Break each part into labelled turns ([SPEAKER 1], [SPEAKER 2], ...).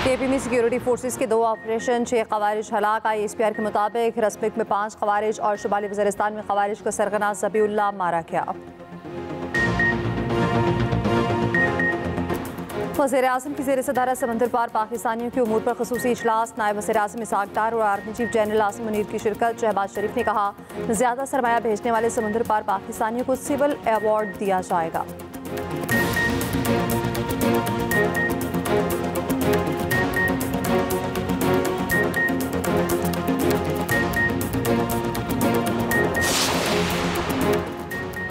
[SPEAKER 1] KP में security forces के 2 operation, 6 खवारिज हलाक। ISPR के मुताबिक रसबिक में 5 खवारिज और शुमाली वज़ीरिस्तान में खवारिज का सरगना ज़बीउल्लाह मारा गया। वज़ीर-ए-आज़म की ज़ेर सदारत समंदर पार पाकिस्तानियों के उमूर पर ख़ुसूसी इजलास। नायब वज़ीर-ए-आज़म इसहाक़ डार और army chief general Asim Munir की शिरकत। शहबाज शरीफ ने कहा, ज़्यादा सरमाया भेजने वाले समंदर पार पाकिस्तानियों को सिविल अवार्ड दिया जाएगा।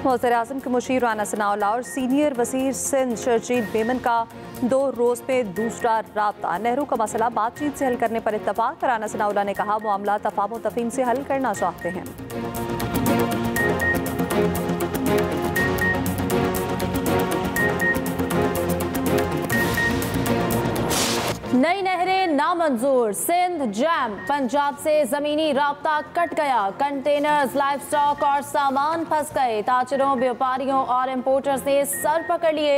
[SPEAKER 1] वज़ीर-ए-आज़म के मुशीर राना सनाउल्लाह और सीनियर वज़ीर सिंध शर्जील मेमन का 2 रोज़ में दूसरा राब्ता। नेहरू का मसला बातचीत से हल करने पर इत्तफाक। राना सनाउल्लाह ने कहा, मामला तफ़ाहुम तफ़हीम से हल करना चाहते हैं।
[SPEAKER 2] नई नहरें नामंजूर, सिंध जैम। पंजाब से ज़मीनी राब्ता कट गया। कंटेनर्स, लाइव स्टॉक और सामान फंस गए। ताजरों, व्यापारियों और इम्पोर्टर्स ने सर पकड़ लिए।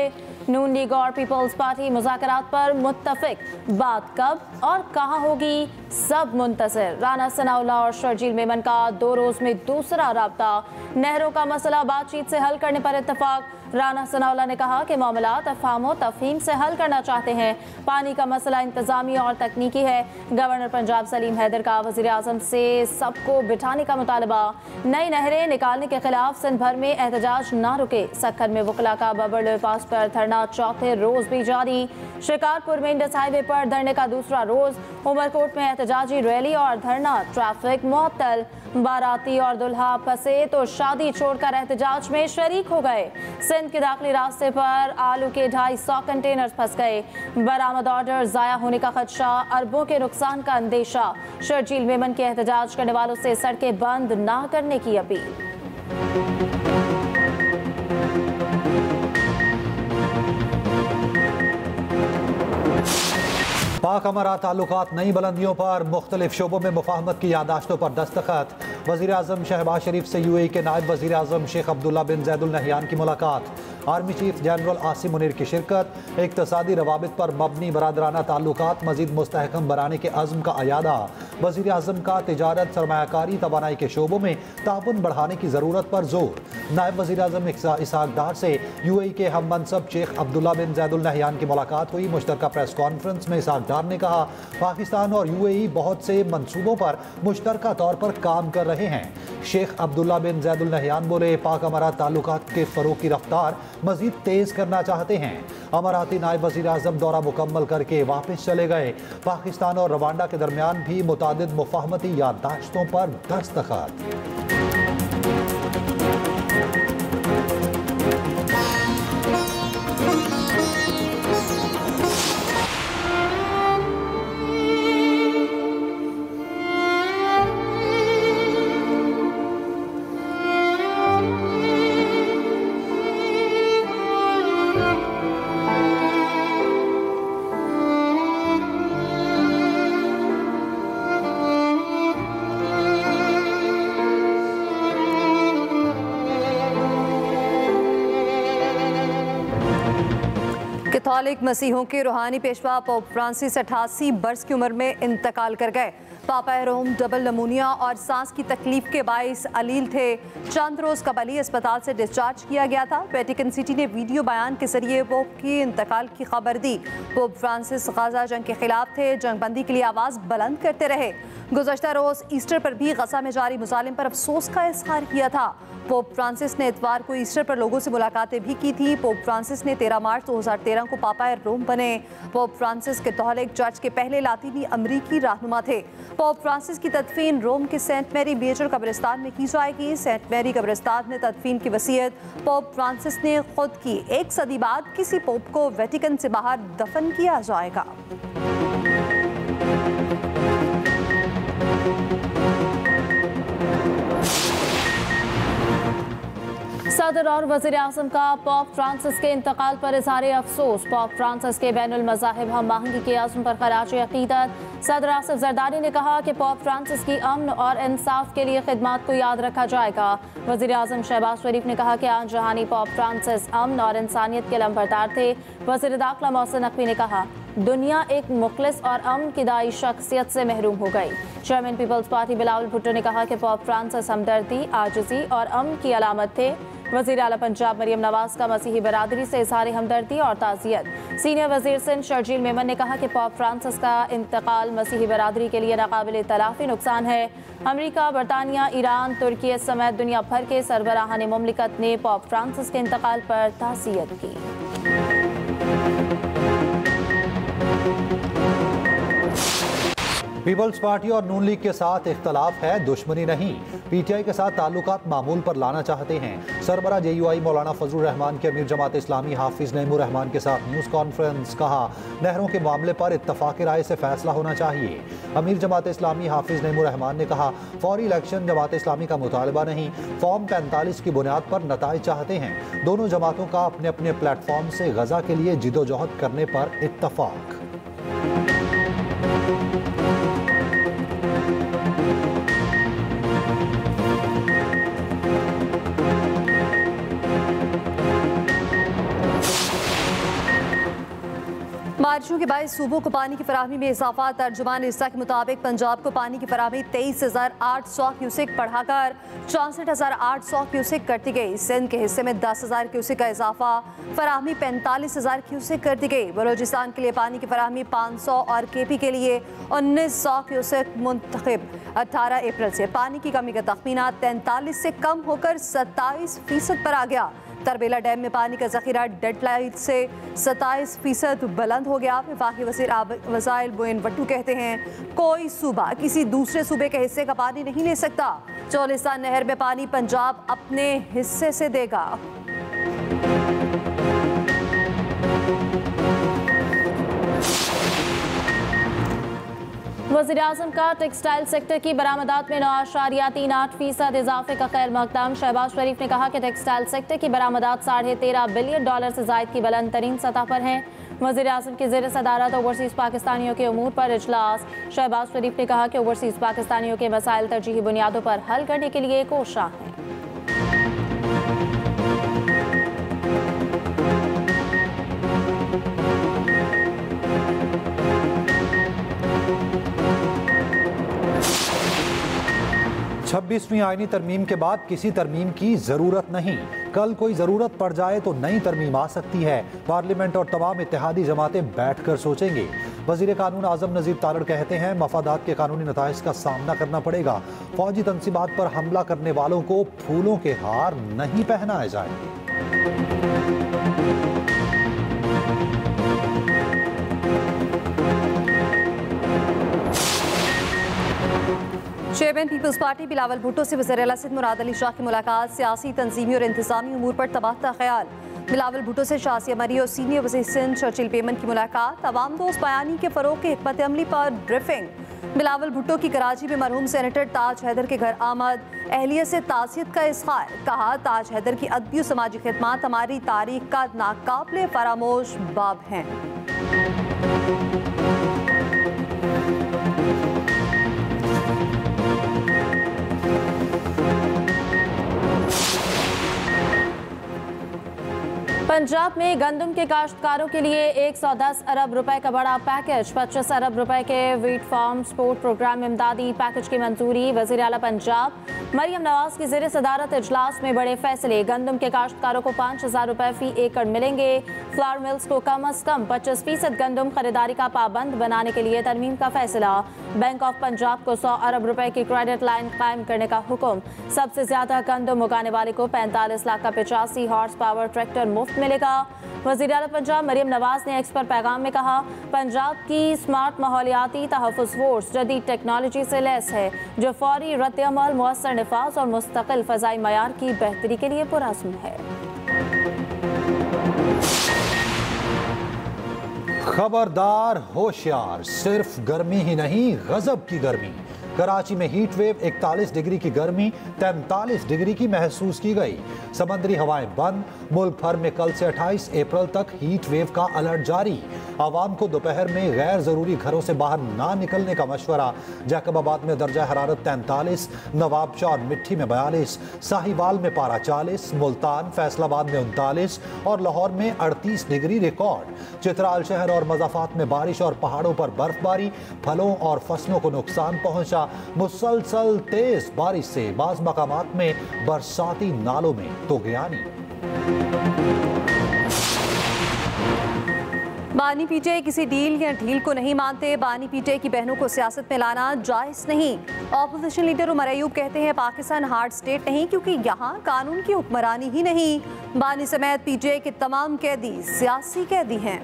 [SPEAKER 2] नून लीग और पीपल्स पार्टी मुज़ाकरात पर मुत्तफिक। बात कब और कहाँ होगी, सब मुंतज़िर। राना सनाउल्लाह और शर्जील मेमन का 2 रोज़ में दूसरा राब्ता। नहरों का मसला बातचीत से हल करने पर इत्तफाक। राना सनाउल्लाह ने कहा कि मामला तफ़ाहुम तफ़हीम से हल करना चाहते हैं। पानी का मसला इंतज़ामी और तकनीकी है। गवर्नर पंजाब सलीम हैदर का वज़ीर-ए-आज़म से सबको बिठाने का मुतालबा। नई नहरें निकालने के खिलाफ सिंध भर में एहतजाज ना रुके। सक्खर में वकला का बबल पास पर धरना चौथे रोज़ भी जारी। शिकारपुर में इंडस हाईवे पर धरने का दूसरा रोज़। उमरकोट में एहतजाजी रैली और धरना। ट्रैफिक मुअत्तल। बाराती और दुल्हा फंसे तो शादी छोड़कर एहतजाज में शरीक हो गए। सिंध के दाखिली रास्ते पर आलू के 250 कंटेनर फंस गए। बरामद ऑर्डर ज़ाया होने का खदशा, अरबों के नुकसान का अंदेशा। शर्जील मेमन के एहतजाज करने वालों से सड़कें बंद ना करने की अपील।
[SPEAKER 3] पाक अमारा ताल्लुकात नई बुलंदियों पर मुख्तलिफ शोबों में मुफाहमत की यादाश्तों पर दस्तखत। वज़ीर-ए-आज़म शहबाज शरीफ से UAE के नायब वज़ीर-ए-आज़म शेख अब्दुल्ला बिन ज़ैदुल नहयान की मुलाकात। Army chief general Asim Munir की शिरकत। इक़्तिसादी रवाबित पर मबनी बरादराना ताल्लुकात मज़ीद मुस्तहकम बनाने के अज़्म का अयादा। वज़ीर-ए-आज़म का तिजारत, सरमायाकारी, तवानाई के शोबों में ताउन बढ़ाने की ज़रूरत पर जोर। नायब वज़ीर-ए-आज़म इसहाक़ डार से UAE के हम मनसब शेख अब्दुल्ला बिन ज़ैदुल नहयान की मुलाकात हुई। मुश्तरका प्रेस कॉन्फ्रेंस में इसहाक़ डार ने कहा, पाकिस्तान और UAE बहुत से मंसूबों पर मुश्तरका तौर पर काम कर रहे हैं। शेख अब्दुल्ला बिन ज़ैदुल नहयान बोले, पाक अमारात ताल्लुकात के फ़रोग़ की रफ्तार मज़ीद तेज़ करना चाहते हैं। अमाराती नायब वज़ीर-ए-आज़म दौरा मुकम्मल करके वापस चले गए। पाकिस्तान और रवांडा के दरमियान भी मुतादिद मुफ़ाहमती याददाश्तों पर दस्तखत।
[SPEAKER 1] कैथोलिक मसीहों के रूहानी पेशवा पोप फ्रांसिस 88 बरस की उम्र में इंतकाल कर गए। पापा रोम डबल नमूनिया और सांस की तकलीफ के बाइस अलील थे। चंद रोज कबल ही अस्पताल से डिस्चार्ज किया गया था। वेटिकन सिटी ने वीडियो बयान के जरिए पोप की इंतकाल की खबर दी। पोप फ्रांसिस गाजा जंग के खिलाफ थे, जंगबंदी के लिए आवाज़ बुलंद करते रहे। गुज़श्ता रोज़ ईस्टर पर भी गजा में जारी मुजालिम पर अफसोस का इजहार किया था। पोप फ्रांसिस ने इतवार को ईस्टर पर लोगों से मुलाकातें भी की थी। पोप फ्रांसिस ने 13 मार्च 2013 को पापा रोम बने। पोप फ्रांसिस कैथोलिक चर्च के पहले लातीनी अमरीकी रहनुमा थे। पोप फ्रांसिस की तदफीन रोम के सेंट मैरी मेजर कब्रिस्तान में की जाएगी। सेंट मैरी कब्रिस्तान में तदफीन की वसीयत पोप फ्रांसिस ने खुद की। 1 सदी बाद किसी पोप को वेटिकन से बाहर दफन किया जाएगा।
[SPEAKER 2] सदर और वज़ीर-ए-आज़म का पोप फ्रांसिस के इंतकाल पर इज़हार अफसोस। पोप फ्रांसिस के बैनुल मज़ाहिब हम आहंगी के अज़्म पर ख़राज अक़ीदत। सदर आसिफ ज़रदारी ने कहा कि पोप फ्रांसिस की अमन और इंसाफ के लिए खिदमात को याद रखा जाएगा। वज़ीर-ए-आज़म शहबाज शरीफ ने कहा कि आन जहानी पोप फ्रांसिस अमन और इंसानियत के लम्बरदार थे। वज़ीर दाखिला मोहसिन नकवी ने कहा, दुनिया एक मुखलिस और अमकिदाई शख्सियत से महरूम हो गई। चेयरमैन पीपल्स पार्टी बिलावल भुट्टो ने कहा कि पोप फ्रांसिस हमदर्दी, आजिज़ी और अमन की अलामत थे। वज़ीर आला पंजाब मरियम नवाज का मसीही बरादरी से इज़हार हमदर्दी और ताज़ियत। सीनियर वज़ीर सिंध शर्जील मेमन ने कहा कि पोप फ्रांसिस का इंतकाल मसीही बरादरी के लिए नाकाबिल तलाफ़ी नुकसान है। अमरीका, बरतानिया, ईरान, तुर्की समेत दुनिया भर के सरबराहान मुमलिकत ने पोप फ्रांसिस के इंतकाल पर ताज़ियत की।
[SPEAKER 3] पीपल्स पार्टी और नून लीग के साथ इख्तलाफ है, दुश्मनी नहीं। पीटीआई के साथ ताल्लुकात मामूल पर लाना चाहते हैं। सरबरा जेयूआई मौलाना फजलुर रहमान के अमीर जमात इस्लामी हाफिज नईमुर रहमान के साथ न्यूज़ कॉन्फ्रेंस। कहा, नहरों के मामले पर इत्तफाक़ राय से फैसला होना चाहिए। अमीर जमात इस्लामी हाफिज नईमुर रहमान ने कहा, फौरी इलेक्शन जमात इस्लामी का मुतालबा नहीं, फॉर्म 45 की बुनियाद पर नताइज चाहते हैं। दोनों जमातों का अपने अपने प्लेटफॉर्म से गजा के लिए जिदोजहद करने पर इत्तफाक।
[SPEAKER 1] बारिशों के बायस सूबों को पानी की फराहमी में इजाफा। तर्जुमान इस्ता के मुताबिक पंजाब को पानी की फराहमी 23,800 क्यूसेक बढ़ाकर 64,800 क्यूसेक कर दी गई। सिंध के हिस्से में 10,000 क्यूसेक का इजाफा, फराहमी 45,000 क्यूसेक कर दी गई। बलोचिस्तान के लिए पानी की फराहमी 500 और केपी के लिए 1900 क्यूसेक मुंतखब। 18 अप्रैल से पानी की कमी का तखमीना 43 से कम होकर 27% पर आ गया। तरबेला डैम में पानी का जखीरा डेडलाइन से 27% बुलंद हो गया। वफाकी वज़ीर वसाइल बोइन वट्टू कहते हैं, कोई सूबा किसी दूसरे सूबे के हिस्से का पानी नहीं ले सकता। चौलिस्तान नहर में पानी पंजाब अपने हिस्से से देगा।
[SPEAKER 2] वज़ीर-ए-आज़म का टेक्सटाइल सेक्टर की बरामदात में 9.38% इजाफे का खैर मकदम। शहबाज शरीफ ने कहा कि टेक्सटाइल सेक्टर की बरामदात $13.5 बिलियन से ज़ायद की बुलंद तरीन सतह पर हैं। वज़ीर-ए-आज़म की ज़ेर सदारत ओवरसीज़ पाकिस्तानियों के उमूर पर इजलास। शहबाज शरीफ ने कहा कि ओवरसीज़ पाकिस्तानियों के मसाइल तरजीही बुनियादों पर हल करने के लिए कोशां हैं।
[SPEAKER 3] छब्बीसवीं आईनी तरमीम के बाद किसी तरमीम की जरूरत नहीं। कल कोई जरूरत पड़ जाए तो नई तरमीम आ सकती है। पार्लियामेंट और तमाम इत्तेहादी जमातें बैठकर सोचेंगे। वजीर कानून आजम नजीर तारड़ कहते हैं, मफादात के कानूनी नताइज का सामना करना पड़ेगा। फौजी तंसीबात पर हमला करने वालों को फूलों के हार नहीं पहनाए जाएंगे।
[SPEAKER 1] चेयरमैन पीपल्स पार्टी बिलावल भुट्टो से वज़ीर आला सिंध मुराद अली शाह की मुलाकात। सियासी, तंजीमी और इंतजामी उमूर पर तबादला ख्याल। बिलावल भुट्टो से शासिया मरी और सीनियर वज़ीर सिंध शर्जील मेमन की मुलाकात। अवाम दोस्त बयानी के फ़रोग़ के हिकमत अमली पर ब्रीफिंग। बिलावल भुट्टो की कराची में मरहूम सेनेटर ताज हैदर के घर आमद। अहलियत से ताज़ियत का इज़हार। कहा, ताज हैदर की अदबी और समाजी खिदमात हमारी तारीख का नाकाबिले फरामोश बाब हैं।
[SPEAKER 2] पंजाब में गंदम के काश्तकारों के लिए 110 अरब रुपए का बड़ा पैकेज। 25 अरब रुपए के वीट फार्म सपोर्ट प्रोग्राम इमदादी पैकेज की मंजूरी। वज़ीर आला पंजाब मरियम नवाज की ज़ेर सदारत इजलास में बड़े फैसले। गंदम के काश्तकारों को 5,000 रुपए फी एकड़ मिलेंगे। फ्लावर मिल्स को कम अज कम 25% गंदम खरीदारी का पाबंद बनाने के लिए तरमीम का फैसला। बैंक ऑफ पंजाब को 100 अरब रुपए की क्रेडिट लाइन कायम करने का हुक्म। सबसे ज्यादा गंदम उगाने वाले को 45 लाख का 85 हॉर्स पावर ट्रैक्टर मुफ्त मिलेगा। वज़ीर आला पंजाब मरियम नवाज ने एक्स पर पैगाम में कहा, पंजाब की स्मार्ट माहौलियाती तहफ़्फ़ुज़ फोर्स जदीद टेक्नोलॉजी से लैस है, जो फौरी रद्द-ए-अमल, मुअस्सर निफाज और मुस्तकिल फ़ज़ाई मयार की बेहतरी के लिए पुरअज़्म है।
[SPEAKER 3] खबरदार, होशियार, सिर्फ गर्मी ही नहीं, गजब की गर्मी। कराची में हीट वेव 41 डिग्री की गर्मी 43 डिग्री की महसूस की गई। समंदरी हवाएं बंद। मुल्क भर में कल से 28 अप्रैल तक हीट वेव का अलर्ट जारी। आवाम को दोपहर में गैर जरूरी घरों से बाहर ना निकलने का मशवरा। जैकबाबाद में दर्जा हरारत 43, नवाबशाह और मिट्टी में 42, साहिवाल में पारा 40, मुल्तान फैसलाबाद में 39 और लाहौर में 38 डिग्री रिकॉर्ड। चित्राल शहर और मज़ाफात में बारिश और पहाड़ों पर बर्फबारी। फलों और फसलों को नुकसान पहुंचा। मुसलसल तेज बारिश से बाज़ मकामात में बरसाती नालों में तोगयानी।
[SPEAKER 1] बानी पीटीआई किसी डील या ढील को नहीं मानते। बानी पीटीआई की बहनों को सियासत में लाना जायज नहीं। ऑपोजिशन लीडर उमर अयूब कहते हैं पाकिस्तान हार्ड स्टेट नहीं क्योंकि यहाँ कानून की हुक्मरानी ही नहीं। बानी समेत पीटीआई के तमाम कैदी सियासी कैदी हैं।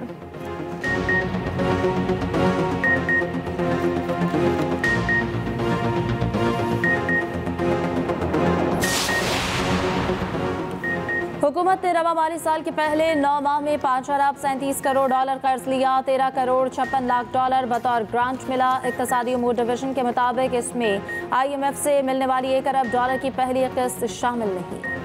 [SPEAKER 2] हुकूमत ने रवा माली साल के पहले 9 माह में 5 अरब 37 करोड़ डॉलर कर्ज लिया। 13 करोड़ 56 लाख डॉलर बतौर ग्रांट मिला। इक्तिसादी उमूर डिवीजन के मुताबिक इसमें IMF से मिलने वाली 1 अरब डॉलर की पहली किस्त शामिल नहीं।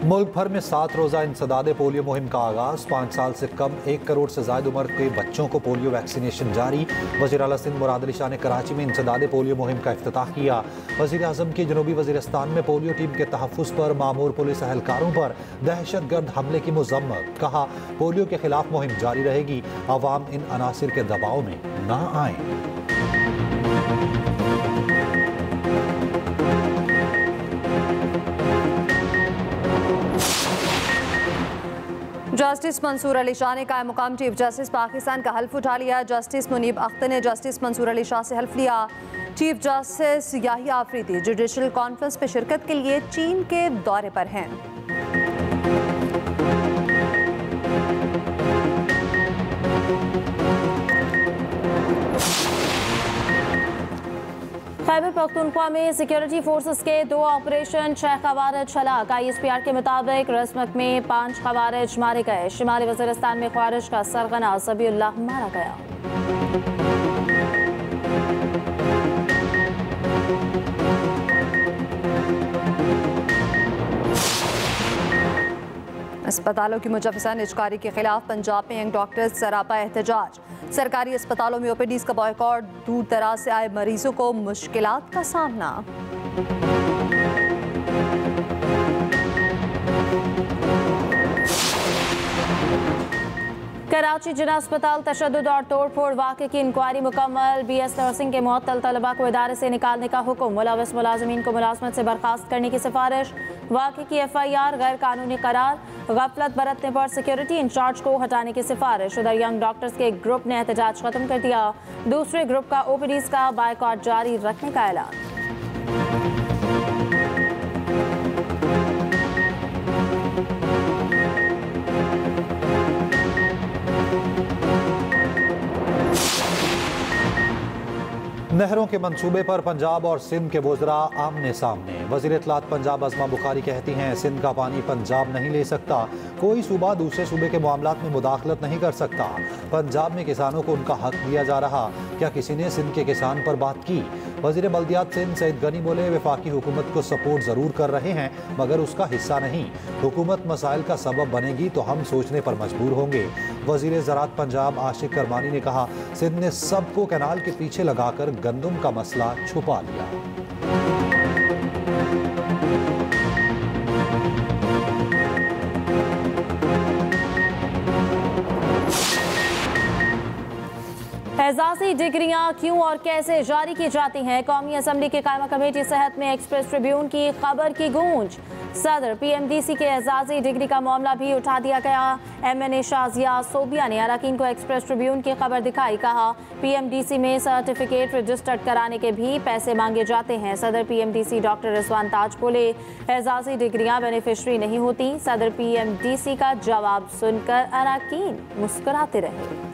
[SPEAKER 3] मुल्क भर में 7 रोज़ा इंसदादे पोलियो मुहिम का आगाज। 5 साल से कम 1 करोड़ से ज्यादा उम्र के बच्चों को पोलियो वैक्सीनेशन जारी। वज़ीर आला सिंध मुराद अली शाह ने कराची में इंसदादे पोलियो मुहिम का इफ्तिताह किया। वज़ीर आज़म की जनूबी वज़ीरिस्तान में पोलियो टीम के तहफ़्फ़ुज़ पर मामूर पुलिस एहलकारों पर दहशतगर्द हमले की मज़म्मत। कहा पोलियो के खिलाफ मुहिम जारी रहेगी। अवाम इन अनासिर के दबाव में ना आए।
[SPEAKER 1] जस्टिस मंसूर अली शाह ने कायम मुकाम चीफ जस्टिस पाकिस्तान का हल्फ उठा लिया। जस्टिस मुनीब अख्तर ने जस्टिस मंसूर अली शाह से हल्फ लिया। Chief justice Yahya Afridi judicial conference में शिरकत के लिए चीन के दौरे पर हैं।
[SPEAKER 2] खैबर पख्तूनख्वा में सिक्योरिटी फोर्सेस के 2 ऑपरेशन 6 खवारिज हलाक। ISPR के मुताबिक रस्मक में 5 खवारिज मारे गए। शिमाली वज़ीरिस्तान में खवारिज का सरगना ज़बीउल्लाह मारा गया।
[SPEAKER 1] अस्पतालों की मुजव्वज़ा निजकारी के खिलाफ पंजाब में यंग डॉक्टर्स सरापा एहतजाज। सरकारी अस्पतालों में OPDs का बॉयकॉट। दूर दराज से आए मरीजों को मुश्किलात का सामना।
[SPEAKER 2] कराची जिला अस्पताल तशद्दुद और तोड़फोड़ वाक़े की इंक्वायरी मुकम्मल। BS नर्सिंग के मुअत्तल तलबा को इदारे से निकालने का हुक्म। मुलविस मुलाजिमीन को मुलाजमत से बर्खास्त करने की सिफारिश। वाक़े की FIR गैर कानूनी करार। गफलत बरतने पर सिक्योरिटी इंचार्ज को हटाने की सिफारिश। उधर यंग डॉक्टर्स के एक ग्रुप ने एहतजाज खत्म कर दिया। दूसरे ग्रुप का OPDs का बायकॉट जारी रखने का ऐलान।
[SPEAKER 3] नहरों के मंसूबे पर पंजाब और सिंध के वज़रा आमने सामने। वज़ीर इत्तलात पंजाब अज़मा बुखारी कहती हैं सिंध का पानी पंजाब नहीं ले सकता। कोई सूबा दूसरे सूबे के मामलात में मुदाखलत नहीं कर सकता। पंजाब में किसानों को उनका हक दिया जा रहा। क्या किसी ने सिंध के किसान पर बात की? वज़ीर बल्दियात सिंध सईद गनी बोले वफाकी हुकूमत को सपोर्ट ज़रूर कर रहे हैं मगर उसका हिस्सा नहीं। हुकूमत मसाइल का सबब बनेगी तो हम सोचने पर मजबूर होंगे। वज़ीर ज़राअत पंजाब आशिक करमानी ने कहा सिंध ने सबको कैनाल के पीछे लगाकर गंदम का मसला छुपा लिया।
[SPEAKER 2] एजाज़ी डिग्रियां क्यों और कैसे जारी की जाती हैं? कौमी असम्बली की कायमा कमेटी सेहत में एक्सप्रेस ट्रिब्यून की खबर की गूंज। सदर PMDC के एजाज़ी डिग्री का मामला भी उठा दिया गया। MNA शाजिया सोबिया ने अरकान को एक्सप्रेस ट्रिब्यून की खबर दिखाई। कहा PMDC में सर्टिफिकेट रजिस्टर्ड कराने के भी पैसे मांगे जाते हैं। सदर PMDC डॉक्टर रिजवान ताज बोले एजाज़ी डिग्रियां बेनिफिशरी नहीं होती। सदर PMDC का जवाब सुनकर अरकान मुस्कुराते रहे।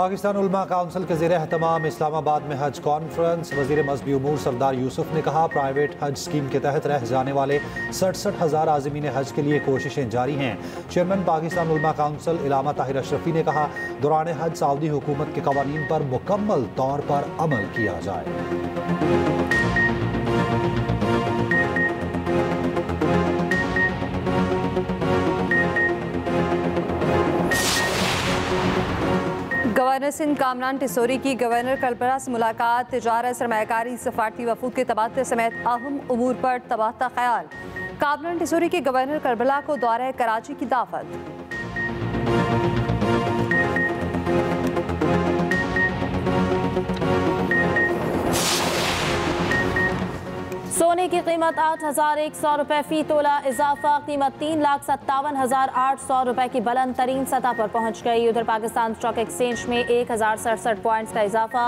[SPEAKER 3] पाकिस्तान उलमा काउंसिल के ज़ेर एहतमाम इस्लामाबाद में हज कॉन्फ्रेंस। वज़ीर मज़हबी उमूर सरदार यूसुफ ने कहा, प्राइवेट हज स्कीम के तहत रह जाने वाले 67,000 आज़मीन हज के लिए कोशिशें जारी हैं। चेयरमैन पाकिस्तान उलमा काउंसिल इलामा ताहिर अशरफी ने कहा, दौरान हज सऊदी हुकूमत के कवानीन पर मुकम्मल तौर पर अमल किया जाए।
[SPEAKER 1] गवर्नर सिंध कामरान टिसोरी की गवर्नर करबला से मुलाकात। तिजारत, सरमायाकारी, सफारती वफूद के तबादले समेत अहम उमूर पर तबादला ख्याल। कामरान टिसोरी की गवर्नर करबला को दौरे कराची की दावत।
[SPEAKER 2] सोने की कीमत 8,100 रुपये फी तोला इजाफा। कीमत 3,57,800 रुपये की बुलंद तरीन सतह पर पहुंच गई। उधर पाकिस्तान स्टॉक एक्सचेंज में 1,067 पॉइंट्स का इजाफा।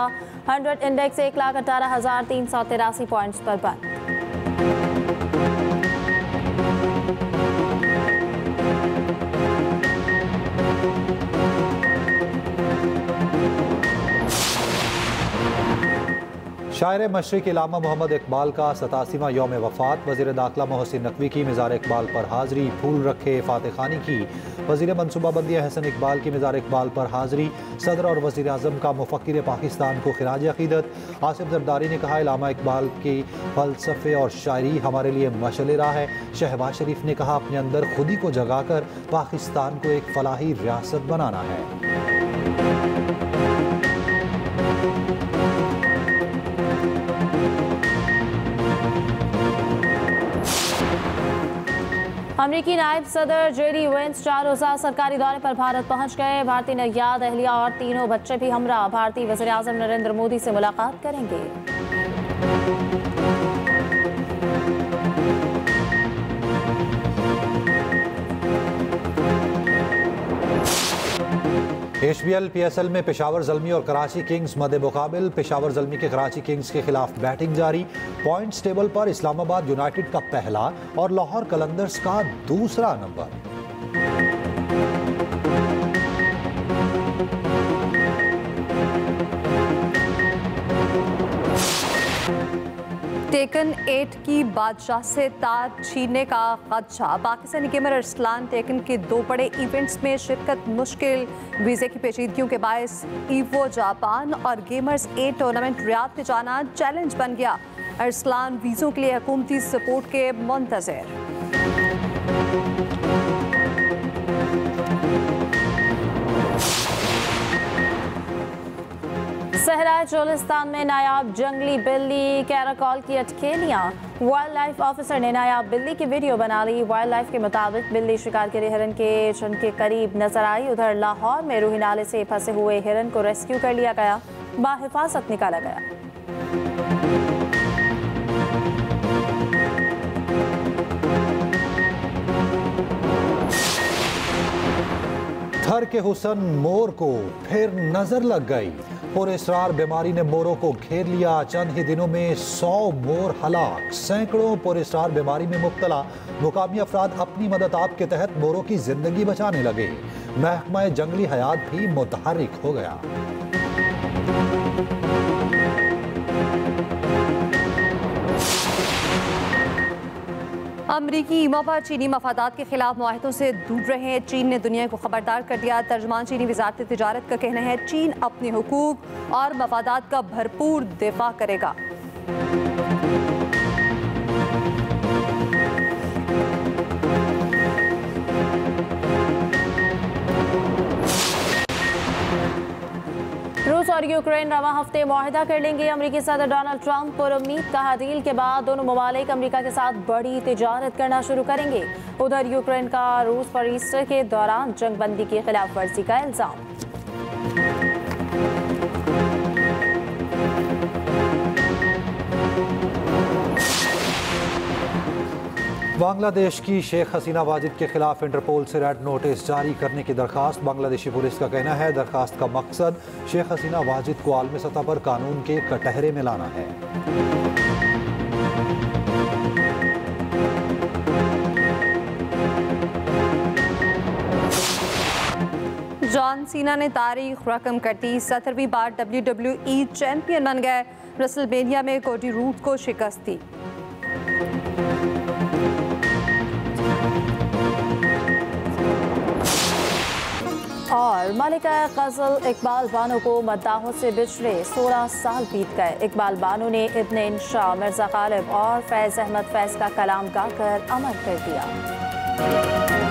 [SPEAKER 2] 100 इंडेक्स 1,18,383 पॉइंट्स पर बंद।
[SPEAKER 3] शायर मशरिक इलामा मोहम्मद इकबाल का 87वां यौम वफ़ात। वज़ीर दाखिला मोहसिन नकवी की मज़ार इकबाल पर हाज़री। फूल रखे फातह खानी की। वज़ीर मनसूबाबंदी हसन इकबाल की मज़ार इकबाल पर हाज़री। सदर और वज़ीर आज़म का मुफ़क्किर पाकिस्तान को खिराज अक़ीदत। आसिफ ज़रदारी ने कहा, इलामा इकबाल की फ़लसफ़े और शायरी हमारे लिए मशअल राह है। शहबाज शरीफ ने कहा, अपने अंदर खुदी को जगाकर पाकिस्तान को एक फ़लाही रियासत बनाना है।
[SPEAKER 2] अमरीकी नायब सदर जेडी वेंस 4 रोज़ा सरकारी दौरे पर भारत पहुंच गए। भारतीय नैयाद, अहलिया और तीनों बच्चे भी हमरा भारतीय वज़ीर आज़म नरेंद्र मोदी से मुलाकात करेंगे।
[SPEAKER 3] HBL PSL में पेशावर ज़ल्मी और कराची किंग्स मद्दे मुकाबिल। पेशावर ज़ल्मी के कराची किंग्स के खिलाफ बैटिंग जारी। पॉइंट्स टेबल पर इस्लामाबाद यूनाइटेड का पहला और लाहौर कलंदर्स का दूसरा नंबर।
[SPEAKER 1] टेकन 8 की बादशाह से ताज छीनने का खदशा। पाकिस्तानी गेमर अरसलान टेकन के 2 बड़े इवेंट्स में शिरकत मुश्किल। वीज़े की पेचीदगियों के बायस ईवो जापान और गेमर्स 8 टूर्नामेंट रियाद में जाना चैलेंज बन गया। अरसलान वीज़ों के लिए हुकूमती सपोर्ट के मुंतज़िर।
[SPEAKER 2] सहराए चोलिस्तान में नायाब जंगली बिल्ली कैराकॉल की अटकेलियां। वाइल्ड लाइफ ऑफिसर ने नायाब बिल्ली की वीडियो बना ली। वाइल्ड लाइफ के मुताबिक बिल्ली शिकार के लिए हिरन के झुंड के करीब नजर आई। उधर लाहौर में रूही नाले से फंसे हुए हिरन को रेस्क्यू कर लिया गया, बाहिफाजत निकाला गया।
[SPEAKER 3] थर के हुसन मोर को फिर नजर लग गई। पुरअसरार बीमारी ने मोरों को घेर लिया। चंद ही दिनों में 100 मोर हलाक। सैकड़ों पुरअसरार बीमारी में मुब्तला मुकामी अफराद अपनी मदद के तहत मोरों की जिंदगी बचाने लगे। महकमा जंगली हयात भी मुतहर्रिक हो गया।
[SPEAKER 1] अमरीकी ईमा पर चीनी मफादात के खिलाफ मुआहदों से दूर रहे। चीन ने दुनिया को खबरदार कर दिया। तर्जमान चीनी वजारत तिजारत का कहना है, चीन अपने हुकूक और मफादात का भरपूर दिफा करेगा।
[SPEAKER 2] रूस और यूक्रेन रवा हफ्ते मुआहिदा कर लेंगे। अमरीकी सदर डोनाल्ड ट्रंप पर उम्मीद कहा, डील के बाद दोनों ममालिक अमरीका के साथ बड़ी तिजारत करना शुरू करेंगे। उधर यूक्रेन का रूस पर ईस्टर के दौरान जंगबंदी की खिलाफ वर्जी का इल्जाम।
[SPEAKER 3] बांग्लादेश की शेख हसीना वाजिद के खिलाफ इंटरपोल से रेड नोटिस जारी करने की दरखास्त। बांग्लादेशी पुलिस का कहना है, दरखास्त का मकसद शेख हसीना वाजिद को आलमी सतह पर कानून के कटहरे में लाना है।
[SPEAKER 1] जॉन जॉन सीना ने तारीख रकम कर दी, 17वीं बार WWE चैंपियन बन गए। रेसलमेनिया में कोडी रूड को शिकस्त दी।
[SPEAKER 2] और मलिका गजल इकबाल बानो को मद्दाहों से बिछड़े 16 साल बीत गए। इकबाल बानो ने इब्ने इंशा, मिर्जा गालिब और फैज़ अहमद फैज़ का कलाम गाकर अमर कर दिया।